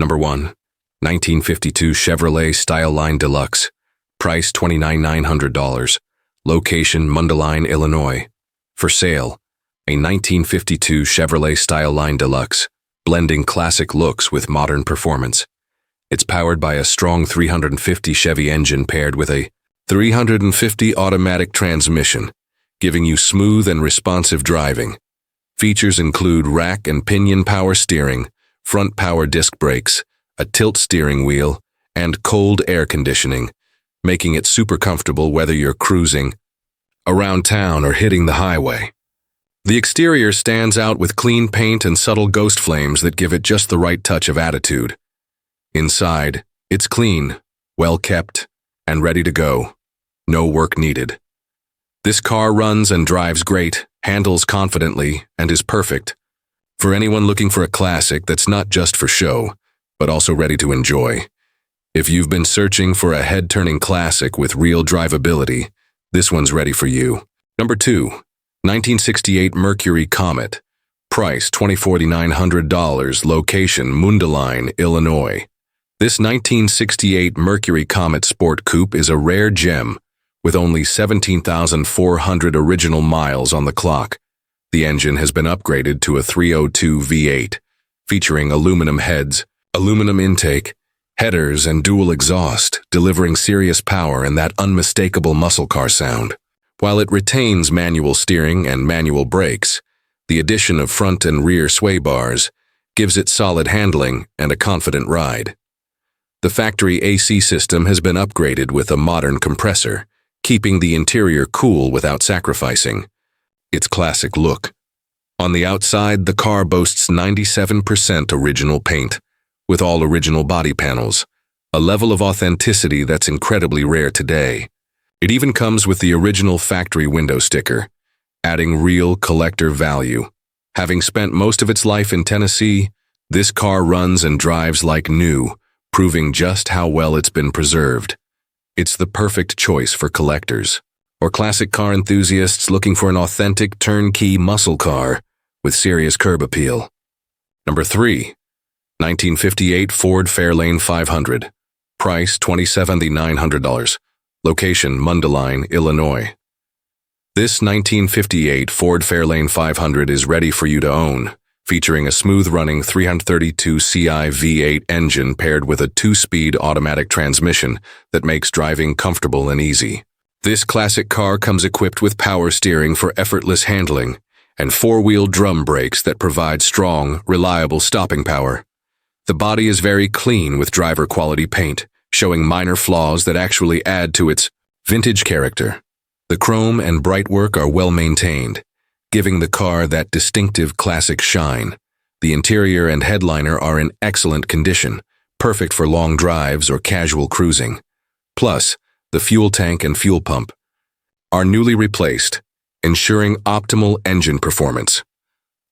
Number 1. 1952 Chevrolet Style Line Deluxe. Price $29,900. Location Mundelein, Illinois. For sale, a 1952 Chevrolet Style Line Deluxe, blending classic looks with modern performance. It's powered by a strong 350 Chevy engine paired with a 350 automatic transmission, giving you smooth and responsive driving. Features include rack and pinion power steering, front power disc brakes, a tilt steering wheel, and cold air conditioning, making it super comfortable whether you're cruising around town or hitting the highway. The exterior stands out with clean paint and subtle ghost flames that give it just the right touch of attitude. Inside, it's clean, well kept, and ready to go. No work needed. This car runs and drives great, handles confidently, and is perfect for anyone looking for a classic that's not just for show, but also ready to enjoy. If you've been searching for a head-turning classic with real drivability, this one's ready for you. Number 2. 1968 Mercury Comet. Price $24,900. Location Mundelein, Illinois. This 1968 Mercury Comet Sport Coupe is a rare gem with only 17,400 original miles on the clock. The engine has been upgraded to a 302 V8, featuring aluminum heads, aluminum intake, headers, and dual exhaust, delivering serious power and that unmistakable muscle car sound. While it retains manual steering and manual brakes, the addition of front and rear sway bars gives it solid handling and a confident ride. The factory AC system has been upgraded with a modern compressor, keeping the interior cool without sacrificing its classic look. On the outside, the car boasts 97% original paint, with all original body panels, a level of authenticity that's incredibly rare today. It even comes with the original factory window sticker, adding real collector value. Having spent most of its life in Tennessee, this car runs and drives like new, proving just how well it's been preserved. It's the perfect choice for collectors or classic car enthusiasts looking for an authentic turnkey muscle car with serious curb appeal. Number 3. 1958 Ford Fairlane 500. Price $27,900. Location Mundelein, Illinois. This 1958 Ford Fairlane 500 is ready for you to own, featuring a smooth-running 332 Ci V8 engine paired with a 2-speed automatic transmission that makes driving comfortable and easy. This classic car comes equipped with power steering for effortless handling and 4-wheel drum brakes that provide strong, reliable stopping power. The body is very clean with driver-quality paint, showing minor flaws that actually add to its vintage character. The chrome and bright work are well maintained, giving the car that distinctive classic shine. The interior and headliner are in excellent condition, perfect for long drives or casual cruising. Plus, the fuel tank and fuel pump are newly replaced, ensuring optimal engine performance.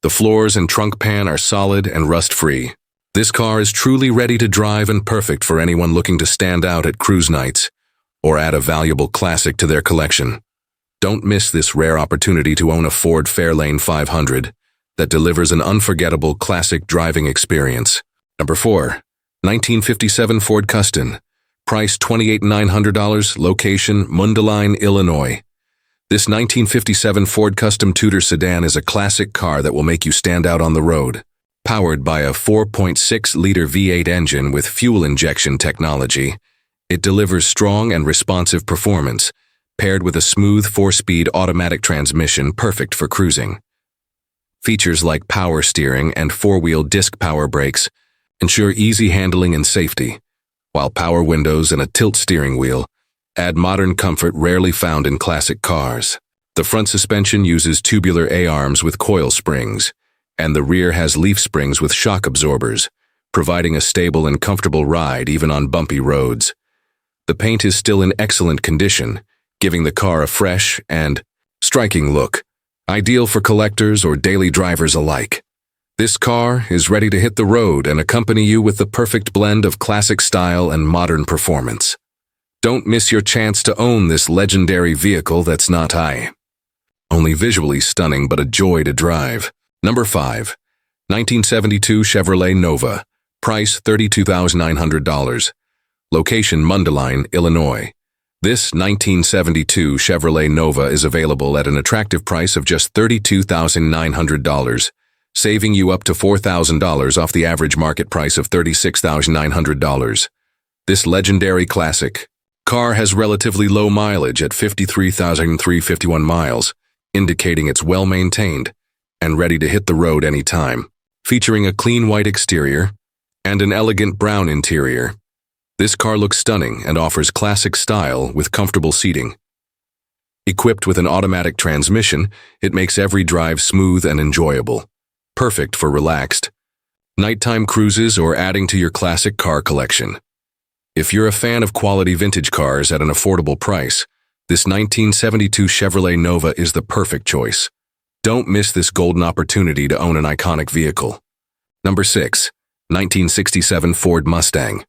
The floors and trunk pan are solid and rust-free. This car is truly ready to drive and perfect for anyone looking to stand out at cruise nights or add a valuable classic to their collection. Don't miss this rare opportunity to own a Ford Fairlane 500 that delivers an unforgettable classic driving experience. Number 4. 1957 Ford Custom. Price $28,900. Location Mundelein, Illinois. This 1957 Ford Custom Tudor sedan is a classic car that will make you stand out on the road. Powered by a 4.6-liter V8 engine with fuel injection technology, it delivers strong and responsive performance, paired with a smooth 4-speed automatic transmission perfect for cruising. Features like power steering and 4-wheel disc power brakes ensure easy handling and safety, while power windows and a tilt steering wheel add modern comfort rarely found in classic cars. The front suspension uses tubular A-arms with coil springs, and the rear has leaf springs with shock absorbers, providing a stable and comfortable ride even on bumpy roads. The paint is still in excellent condition, giving the car a fresh and striking look, ideal for collectors or daily drivers alike. This car is ready to hit the road and accompany you with the perfect blend of classic style and modern performance. Don't miss your chance to own this legendary vehicle that's not only visually stunning but a joy to drive. Number 5. 1972 Chevrolet Nova. Price $32,900. Location Mundelein, Illinois. This 1972 Chevrolet Nova is available at an attractive price of just $32,900, saving you up to $4,000 off the average market price of $36,900. This legendary classic car has relatively low mileage at 53,351 miles, indicating it's well-maintained and ready to hit the road anytime. Featuring a clean white exterior and an elegant brown interior, this car looks stunning and offers classic style with comfortable seating. Equipped with an automatic transmission, it makes every drive smooth and enjoyable, perfect for relaxed nighttime cruises or adding to your classic car collection. If you're a fan of quality vintage cars at an affordable price, this 1972 Chevrolet Nova is the perfect choice. Don't miss this golden opportunity to own an iconic vehicle. Number 6. 1967 Ford Mustang.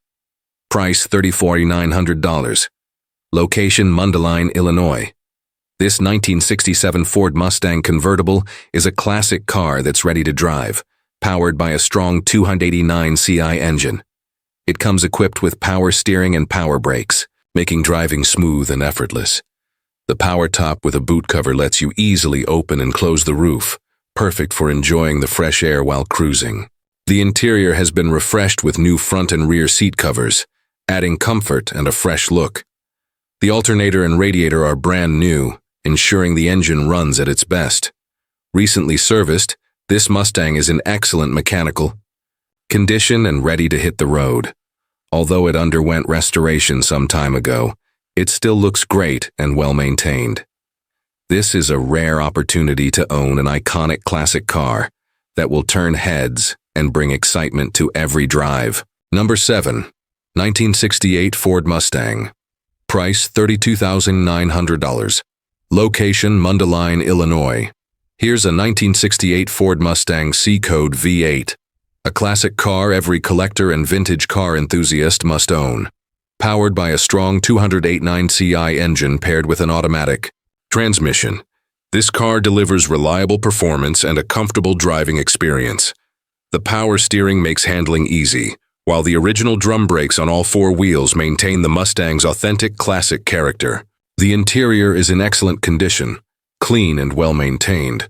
Price $34,900. Location Mundelein, Illinois. This 1967 Ford Mustang convertible is a classic car that's ready to drive, powered by a strong 289 CI engine. It comes equipped with power steering and power brakes, making driving smooth and effortless. The power top with a boot cover lets you easily open and close the roof, perfect for enjoying the fresh air while cruising. The interior has been refreshed with new front and rear seat covers, adding comfort and a fresh look. The alternator and radiator are brand new, ensuring the engine runs at its best. Recently serviced, this Mustang is in excellent mechanical condition and ready to hit the road. Although it underwent restoration some time ago, it still looks great and well-maintained. This is a rare opportunity to own an iconic classic car that will turn heads and bring excitement to every drive. Number 7. 1968 Ford Mustang. Price $32,900. Location Mundelein, Illinois. Here's a 1968 Ford Mustang C-Code V8. A classic car every collector and vintage car enthusiast must own. Powered by a strong 289 CI engine paired with an automatic transmission, this car delivers reliable performance and a comfortable driving experience. The power steering makes handling easy, while the original drum brakes on all four wheels maintain the Mustang's authentic classic character. The interior is in excellent condition, clean and well-maintained,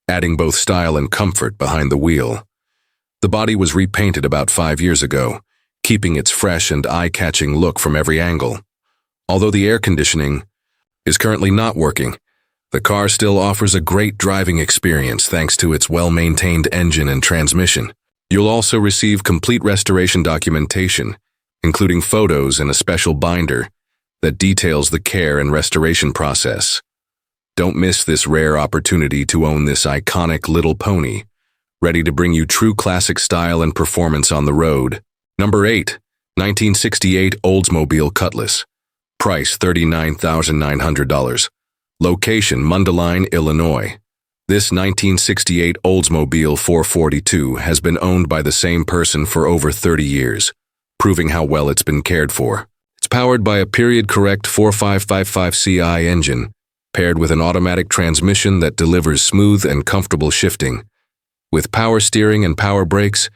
adding both style and comfort behind the wheel. The body was repainted about 5 years ago, keeping its fresh and eye-catching look from every angle. Although the air conditioning is currently not working, the car still offers a great driving experience thanks to its well-maintained engine and transmission. You'll also receive complete restoration documentation, including photos and a special binder that details the care and restoration process. Don't miss this rare opportunity to own this iconic little pony, ready to bring you true classic style and performance on the road. Number 8. 1968 Oldsmobile Cutlass. Price $39,900. Location Mundelein, Illinois. This 1968 Oldsmobile 442 has been owned by the same person for over 30 years, proving how well it's been cared for. It's powered by a period-correct 4555 CI engine, paired with an automatic transmission that delivers smooth and comfortable shifting. With power steering and power brakes,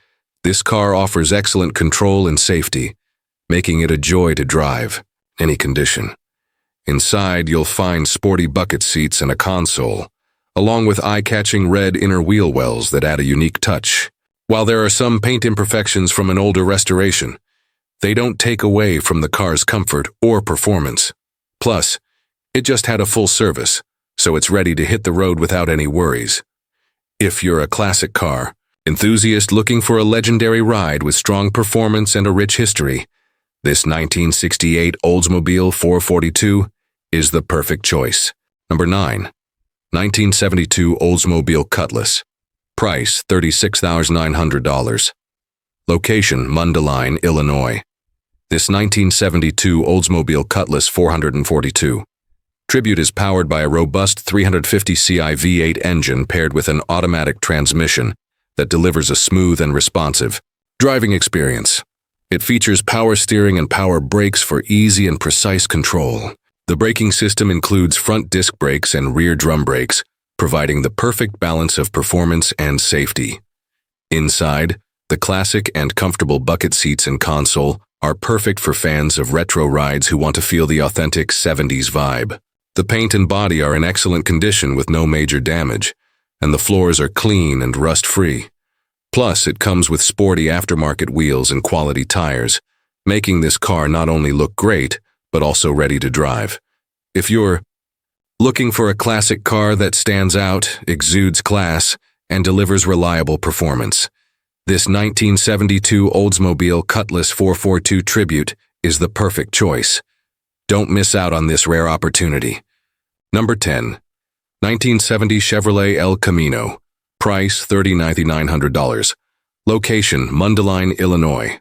this car offers excellent control and safety, making it a joy to drive, any condition. Inside, you'll find sporty bucket seats and a console, along with eye-catching red inner wheel wells that add a unique touch. While there are some paint imperfections from an older restoration, they don't take away from the car's comfort or performance. Plus, it just had a full service, so it's ready to hit the road without any worries. If you're a classic car enthusiast looking for a legendary ride with strong performance and a rich history, this 1968 Oldsmobile 442 is the perfect choice. Number 9. 1972 Oldsmobile Cutlass. Price $36,900. Location Mundelein, Illinois. This 1972 Oldsmobile Cutlass 442 Tribute is powered by a robust 350 CI V8 engine paired with an automatic transmission that delivers a smooth and responsive driving experience. It features power steering and power brakes for easy and precise control. The braking system includes front disc brakes and rear drum brakes, providing the perfect balance of performance and safety. Inside, The classic and comfortable bucket seats and console are perfect for fans of retro rides who want to feel the authentic 70s vibe. The paint and body are in excellent condition with no major damage, and the floors are clean and rust-free. Plus, it comes with sporty aftermarket wheels and quality tires, making this car not only look great, but also ready to drive. If you're looking for a classic car that stands out, exudes class, and delivers reliable performance, this 1972 Oldsmobile Cutlass 442 Tribute is the perfect choice. Don't miss out on this rare opportunity. Number 10. 1970 Chevrolet El Camino. Price $30,900. Location Mundelein, Illinois.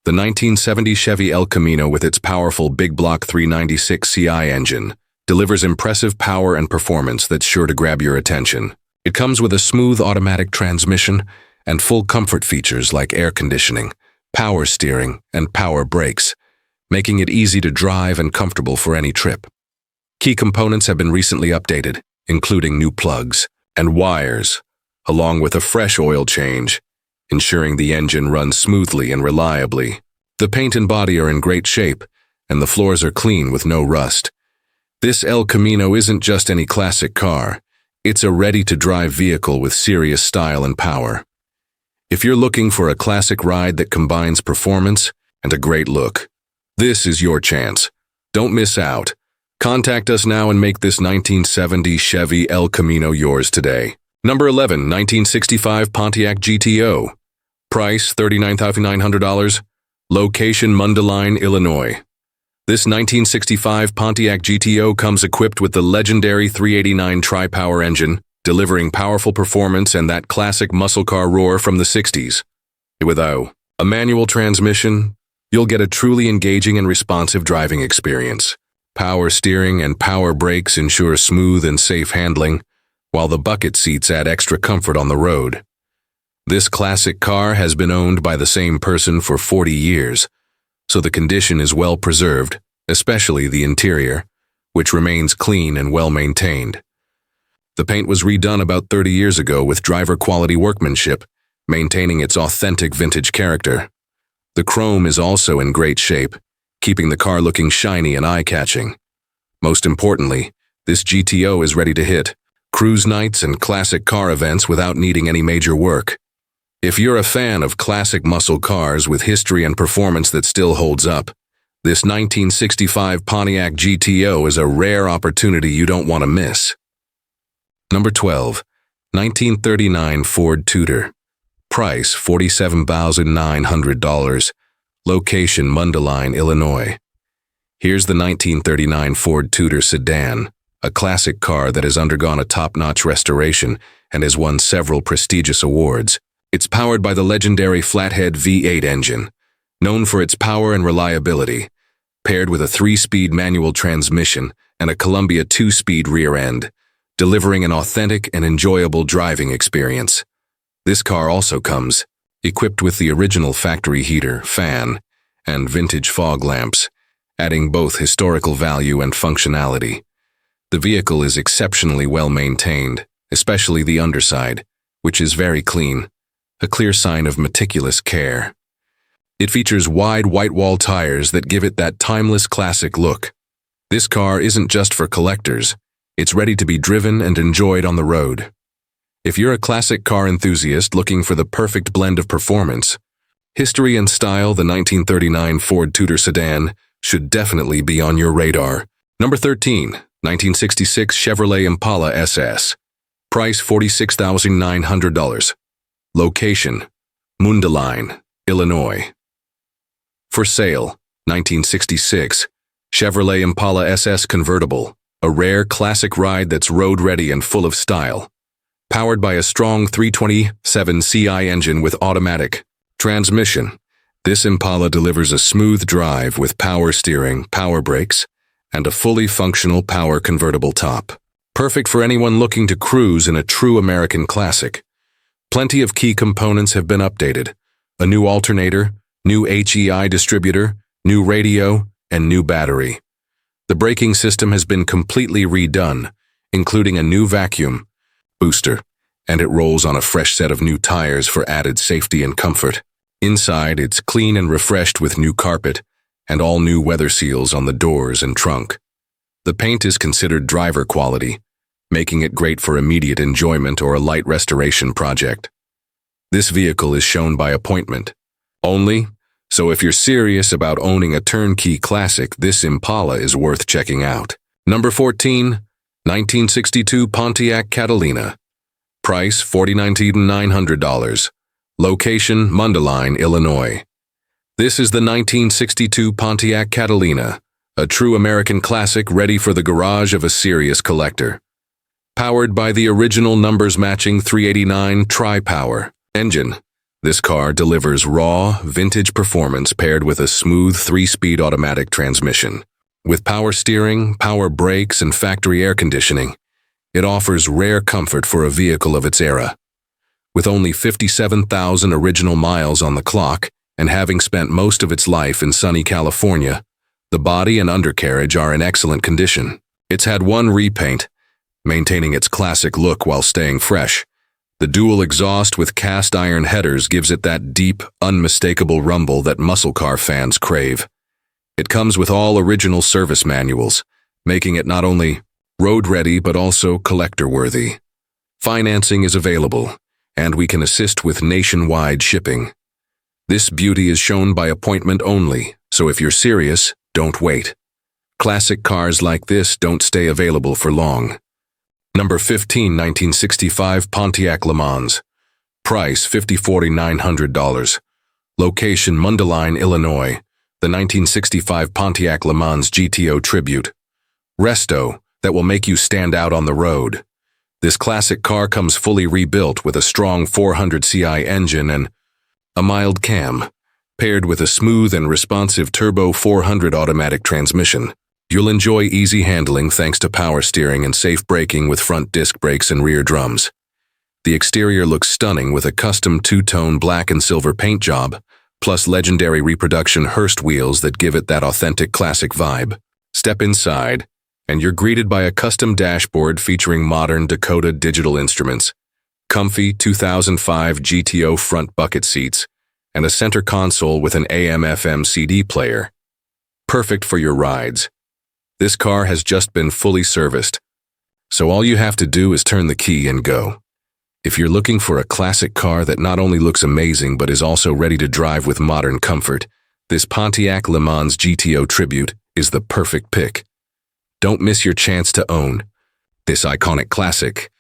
The 1970 Chevy El Camino with its powerful big block 396 CI engine delivers impressive power and performance that's sure to grab your attention. It comes with a smooth automatic transmission and full comfort features like air conditioning, power steering, and power brakes, making it easy to drive and comfortable for any trip. Key components have been recently updated, including new plugs and wires, along with a fresh oil change, ensuring the engine runs smoothly and reliably. The paint and body are in great shape, and the floors are clean with no rust. This El Camino isn't just any classic car, it's a ready-to-drive vehicle with serious style and power. If you're looking for a classic ride that combines performance and a great look, this is your chance. Don't miss out. Contact us now and make this 1970 Chevy El Camino yours today. Number 11, 1965 Pontiac GTO. Price $39,900. Location Mundelein, Illinois. This 1965 Pontiac GTO comes equipped with the legendary 389 tri-power engine, delivering powerful performance and that classic muscle car roar from the 60s. With a manual transmission, you'll get a truly engaging and responsive driving experience. Power steering and power brakes ensure smooth and safe handling, while the bucket seats add extra comfort on the road. This classic car has been owned by the same person for 40 years, so the condition is well preserved, especially the interior, which remains clean and well maintained. The paint was redone about 30 years ago with driver-quality workmanship, maintaining its authentic vintage character. The chrome is also in great shape, keeping the car looking shiny and eye-catching. Most importantly, this GTO is ready to hit cruise nights and classic car events without needing any major work. If you're a fan of classic muscle cars with history and performance that still holds up, this 1965 Pontiac GTO is a rare opportunity you don't want to miss. Number 12. 1939 Ford Tudor. Price $47,900. Location Mundelein, Illinois. Here's the 1939 Ford Tudor sedan, a classic car that has undergone a top-notch restoration and has won several prestigious awards. It's powered by the legendary flathead V8 engine, known for its power and reliability, paired with a 3-speed manual transmission and a Columbia 2-speed rear end, delivering an authentic and enjoyable driving experience. This car also comes equipped with the original factory heater, fan, and vintage fog lamps, adding both historical value and functionality. The vehicle is exceptionally well maintained, especially the underside, which is very clean, a clear sign of meticulous care. It features wide white wall tires that give it that timeless classic look. This car isn't just for collectors, it's ready to be driven and enjoyed on the road. If you're a classic car enthusiast looking for the perfect blend of performance, history and style, the 1939 Ford Tudor sedan should definitely be on your radar. Number 13, 1966 Chevrolet Impala SS. Price $46,900. Location, Mundelein, Illinois. For sale, 1966 Chevrolet Impala SS convertible, a rare classic ride that's road-ready and full of style. Powered by a strong 327 CI engine with automatic transmission, this Impala delivers a smooth drive with power steering, power brakes, and a fully functional power convertible top. Perfect for anyone looking to cruise in a true American classic. Plenty of key components have been updated. A new alternator, new HEI distributor, new radio, and new battery. The braking system has been completely redone, including a new vacuum booster and it rolls on a fresh set of new tires for added safety and comfort. Inside, it's clean and refreshed with new carpet and all new weather seals on the doors and trunk. The paint is considered driver quality, making it great for immediate enjoyment or a light restoration project. This vehicle is shown by appointment only, so if you're serious about owning a turnkey classic, this Impala is worth checking out. Number 14, 1962 Pontiac Catalina. Price $49,900. Location Mundelein, Illinois. This is the 1962 Pontiac Catalina, a true American classic ready for the garage of a serious collector. Powered by the original numbers-matching 389 Tri-Power engine, this car delivers raw, vintage performance paired with a smooth 3-speed automatic transmission. With power steering, power brakes, and factory air conditioning, it offers rare comfort for a vehicle of its era. With only 57,000 original miles on the clock and having spent most of its life in sunny California, the body and undercarriage are in excellent condition. It's had one repaint, maintaining its classic look while staying fresh. The dual exhaust with cast iron headers gives it that deep, unmistakable rumble that muscle car fans crave. It comes with all original service manuals, making it not only road-ready but also collector-worthy. Financing is available, and we can assist with nationwide shipping. This beauty is shown by appointment only, so if you're serious, don't wait. Classic cars like this don't stay available for long. Number 15, 1965 Pontiac Le Mans. Price $54,900. Location Mundelein, Illinois. The 1965 Pontiac Le Mans GTO Tribute. Resto that will make you stand out on the road. This classic car comes fully rebuilt with a strong 400 CI engine and a mild cam, paired with a smooth and responsive turbo 400 automatic transmission. You'll enjoy easy handling thanks to power steering and safe braking with front disc brakes and rear drums. The exterior looks stunning with a custom two-tone black and silver paint job, plus legendary reproduction Hurst wheels that give it that authentic classic vibe. Step inside, and you're greeted by a custom dashboard featuring modern Dakota digital instruments, comfy 2005 GTO front bucket seats, and a center console with an AM/FM CD player. Perfect for your rides. This car has just been fully serviced, so all you have to do is turn the key and go. If you're looking for a classic car that not only looks amazing but is also ready to drive with modern comfort, this Pontiac Le Mans GTO Tribute is the perfect pick. Don't miss your chance to own this iconic classic.